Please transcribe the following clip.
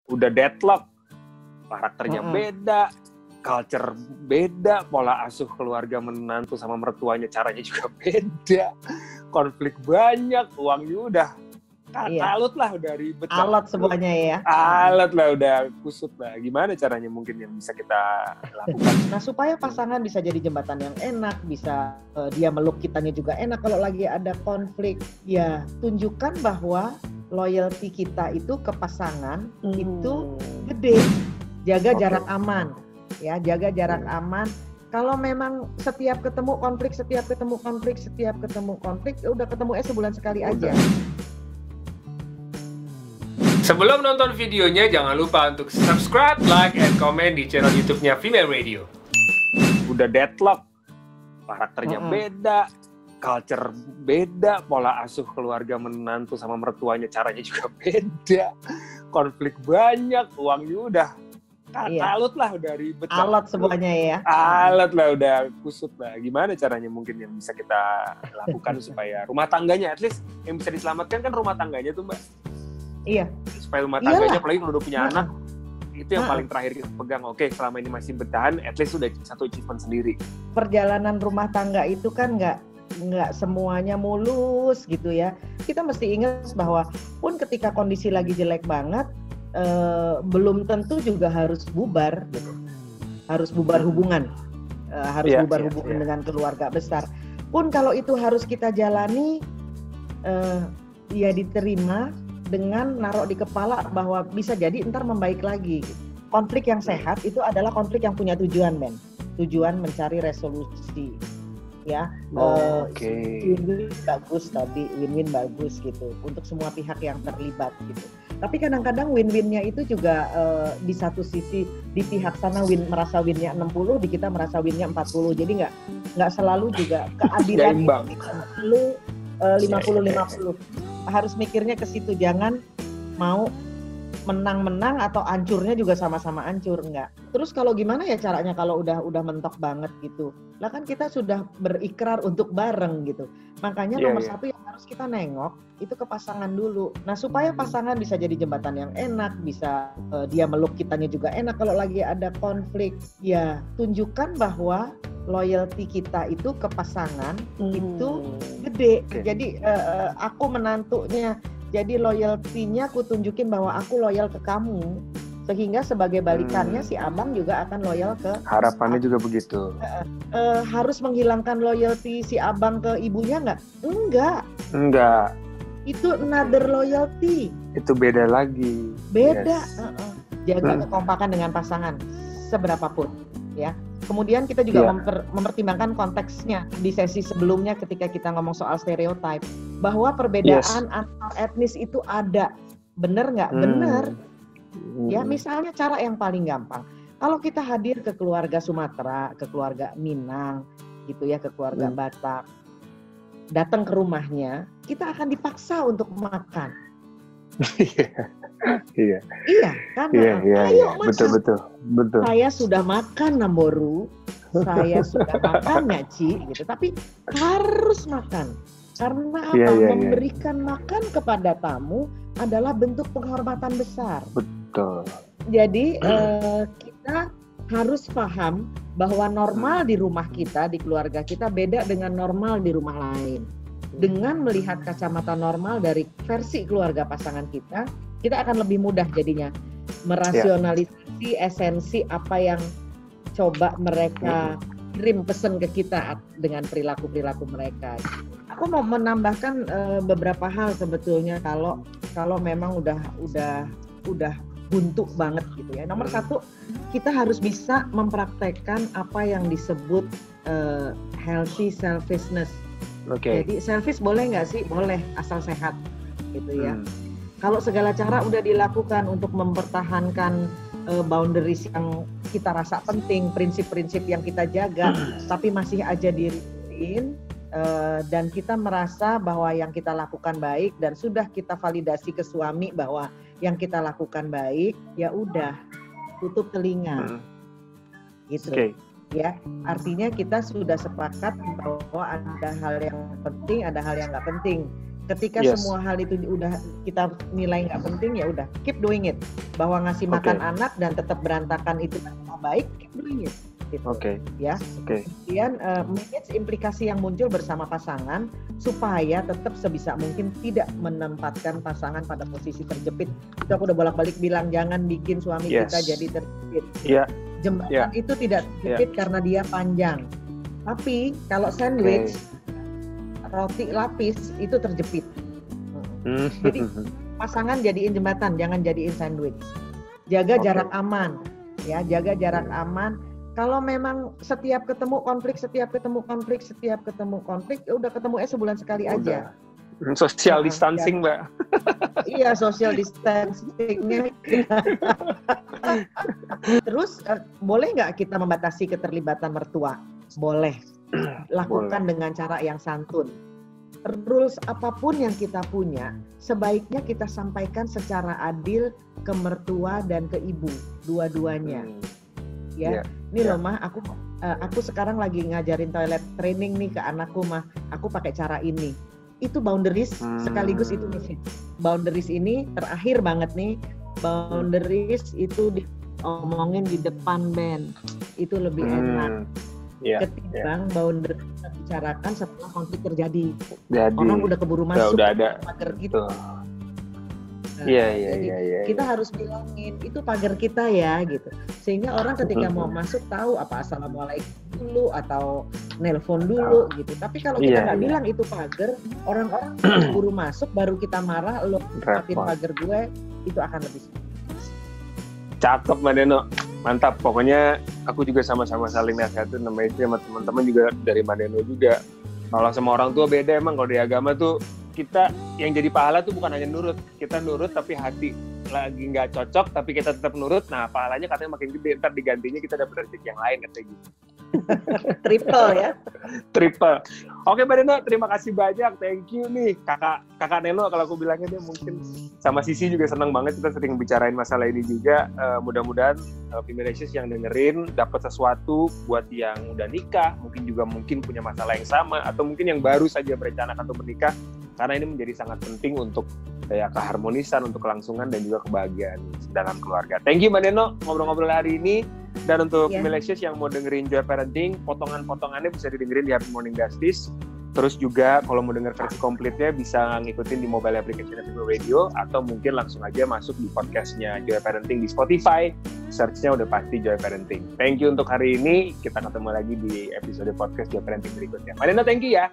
udah deadlock, karakternya beda, culture beda, pola asuh keluarga menantu sama mertuanya caranya juga beda, konflik banyak, uangnya udah kalut lah, udah ribet. Alot semuanya ya. Alot lah, udah kusut lah. Gimana caranya mungkin yang bisa kita lakukan? Nah, supaya pasangan bisa jadi jembatan yang enak, bisa dia meluk kitanya juga enak kalau lagi ada konflik, ya tunjukkan bahwa loyalty kita itu ke pasangan itu gede. Jaga jarak aman, ya, jaga jarak aman. Kalau memang setiap ketemu konflik, ya udah ketemu sebulan sekali aja. Sebelum nonton videonya, jangan lupa untuk subscribe, like, and comment di channel YouTube-nya Female Radio. Udah deadlock, karakternya beda, culture beda, pola asuh keluarga menantu sama mertuanya caranya juga beda, konflik banyak, uangnya udah kalut lah, udah ribet. Alot semuanya ya. Alot lah, udah kusut lah. Gimana caranya mungkin yang bisa kita lakukan supaya rumah tangganya, at least yang bisa diselamatkan kan rumah tangganya tuh, Mbak. Iya. Supaya rumah tangganya, apalagi kalau udah punya anak, itu yang paling terakhir kita pegang. Oke, selama ini masih bertahan, at least udah satu achievement sendiri. Perjalanan rumah tangga itu kan nggak semuanya mulus gitu ya. Kita mesti ingat bahwa pun ketika kondisi lagi jelek banget, belum tentu juga harus bubar gitu. Harus bubar hubungan. Hubungan dengan keluarga besar. Pun kalau itu harus kita jalani, ya diterima dengan naruh di kepala bahwa bisa jadi ntar membaik lagi. Konflik yang sehat itu adalah konflik yang punya tujuan, Ben. Tujuan mencari resolusi. Ya, win-win bagus tadi, win-win bagus gitu untuk semua pihak yang terlibat gitu. Tapi kadang-kadang win-winnya itu juga di satu sisi di pihak sana merasa winnya 60, di kita merasa winnya 40. Jadi nggak selalu juga keadilan itu 50-50. Harus mikirnya ke situ, jangan mau menang-menang atau hancurnya juga sama-sama hancur, enggak. Terus kalau gimana ya caranya kalau udah mentok banget gitu? Lah kan kita sudah berikrar untuk bareng gitu. Makanya nomor satu yang harus kita nengok itu ke pasangan dulu. Nah, supaya pasangan bisa jadi jembatan yang enak, bisa dia meluk kitanya juga enak kalau lagi ada konflik, ya tunjukkan bahwa loyalty kita itu ke pasangan itu gede. Jadi aku menantunya, jadi loyalty-nya aku tunjukin bahwa aku loyal ke kamu, sehingga sebagai balikannya si abang juga akan loyal ke. Harapannya juga begitu. Harus menghilangkan loyalty si abang ke ibunya nggak? Enggak. Itu another loyalty. Itu beda lagi. Beda. Jaga kekompakan dengan pasangan seberapapun, ya. Kemudian kita juga mempertimbangkan konteksnya di sesi sebelumnya ketika kita ngomong soal stereotype, bahwa perbedaan antar etnis itu ada. Bener nggak? Bener. Ya, misalnya cara yang paling gampang. Kalau kita hadir ke keluarga Sumatera, ke keluarga Minang, gitu ya, ke keluarga Batak, datang ke rumahnya, kita akan dipaksa untuk makan. Iya. Kan? Iya. Betul. Saya sudah makan Namboru, saya sudah makan Nyaci, gitu. Tapi harus makan. Karena apa? Memberikan makan kepada tamu adalah bentuk penghormatan besar. Betul. Jadi kita harus paham bahwa normal di rumah kita, di keluarga kita beda dengan normal di rumah lain. Dengan melihat kacamata normal dari versi keluarga pasangan kita akan lebih mudah jadinya merasionalisasi esensi apa yang coba mereka kirim pesan ke kita dengan perilaku-perilaku mereka. Aku mau menambahkan beberapa hal sebetulnya kalau memang udah buntu banget gitu ya. Nomor satu, kita harus bisa mempraktekkan apa yang disebut healthy selfishness. Jadi selfish boleh nggak sih? Boleh, asal sehat gitu ya. Kalau segala cara udah dilakukan untuk mempertahankan boundaries yang kita rasa penting, prinsip-prinsip yang kita jaga, tapi masih aja diriin, dan kita merasa bahwa yang kita lakukan baik dan sudah kita validasi ke suami bahwa yang kita lakukan baik, ya udah tutup telinga, gitu. Ya, artinya kita sudah sepakat bahwa ada hal yang penting, ada hal yang nggak penting. Ketika Yes. semua hal itu udah kita nilai nggak penting, ya udah keep doing it. Bahwa ngasih makan anak dan tetap berantakan itu nggak baik, keep doing it. Gitu. Oke. Ya. Oke. Kemudian manage implikasi yang muncul bersama pasangan supaya tetap sebisa mungkin tidak menempatkan pasangan pada posisi terjepit. Itu aku udah bolak-balik bilang, jangan bikin suami kita jadi terjepit. Iya. Jembatan itu tidak terjepit karena dia panjang. Tapi kalau sandwich roti lapis itu terjepit. Jadi pasangan jadiin jembatan, jangan jadiin sandwich. Jaga jarak aman, ya, jaga jarak aman. Kalau memang setiap ketemu konflik, ya udah ketemu sebulan sekali aja. Social distancing, Mbak. Iya, social distancingnya. Terus boleh nggak kita membatasi keterlibatan mertua? Boleh. Lakukan dengan cara yang santun. Rules apapun yang kita punya, sebaiknya kita sampaikan secara adil ke mertua dan ke ibu, dua-duanya. Ya, ini loh mah, aku sekarang lagi ngajarin toilet training nih ke anakku mah. Aku pakai cara ini. Itu boundaries sekaligus itu misi. Boundaries ini terakhir banget nih. Boundaries itu diomongin di depan band. Itu lebih enak. Ketimbang boundaries kita bicarakan setelah konflik terjadi. Orang udah keburu masuk pagar gitu. Jadi kita harus bilangin itu pagar kita ya gitu. Sehingga orang ketika mau masuk tahu apa assalamualaikum dulu atau nelpon dulu gitu. Tapi kalau kita nggak bilang itu pagar, orang-orang keburu masuk baru kita marah, lo matiin pagar gue, itu akan lebih sulit. Cakep Mbak Neno, mantap. Pokoknya aku juga sama-sama saling nasihatin sama istri sama teman-teman juga dari Mbak Neno juga. Kalau sama orang tua beda emang, kalau di agama tuh kita yang jadi pahala tuh bukan hanya nurut, kita nurut tapi hati lagi nggak cocok tapi kita tetap nurut, nah pahalanya katanya makin gede, ntar digantinya kita dapat rezeki yang lain katanya gitu. Triple ya. Triple. Oke Mbak Neno, terima kasih banyak, thank you nih kakak Neno kalau aku bilangnya, dia mungkin sama Sisi juga senang banget kita sering bicarain masalah ini juga. Mudah-mudahan Female Issues yang dengerin dapat sesuatu buat yang udah nikah, mungkin punya masalah yang sama, atau mungkin yang baru saja berencana atau menikah, karena ini menjadi sangat penting untuk keharmonisan, untuk kelangsungan dan juga kebahagiaan dalam keluarga. Thank you Mbak Neno ngobrol-ngobrol hari ini. Dan untuk Female Issues yang mau dengerin Joy Parenting, potongan-potongannya bisa didengerin di Happy Morning Justice. Terus juga kalau mau denger versi komplitnya bisa ngikutin di mobile application Female Radio, atau mungkin langsung aja masuk di podcastnya Joy Parenting di Spotify. Search-nya udah pasti Joy Parenting. Thank you untuk hari ini. Kita ketemu lagi di episode podcast Joy Parenting berikutnya. Mbak Neno, thank you ya.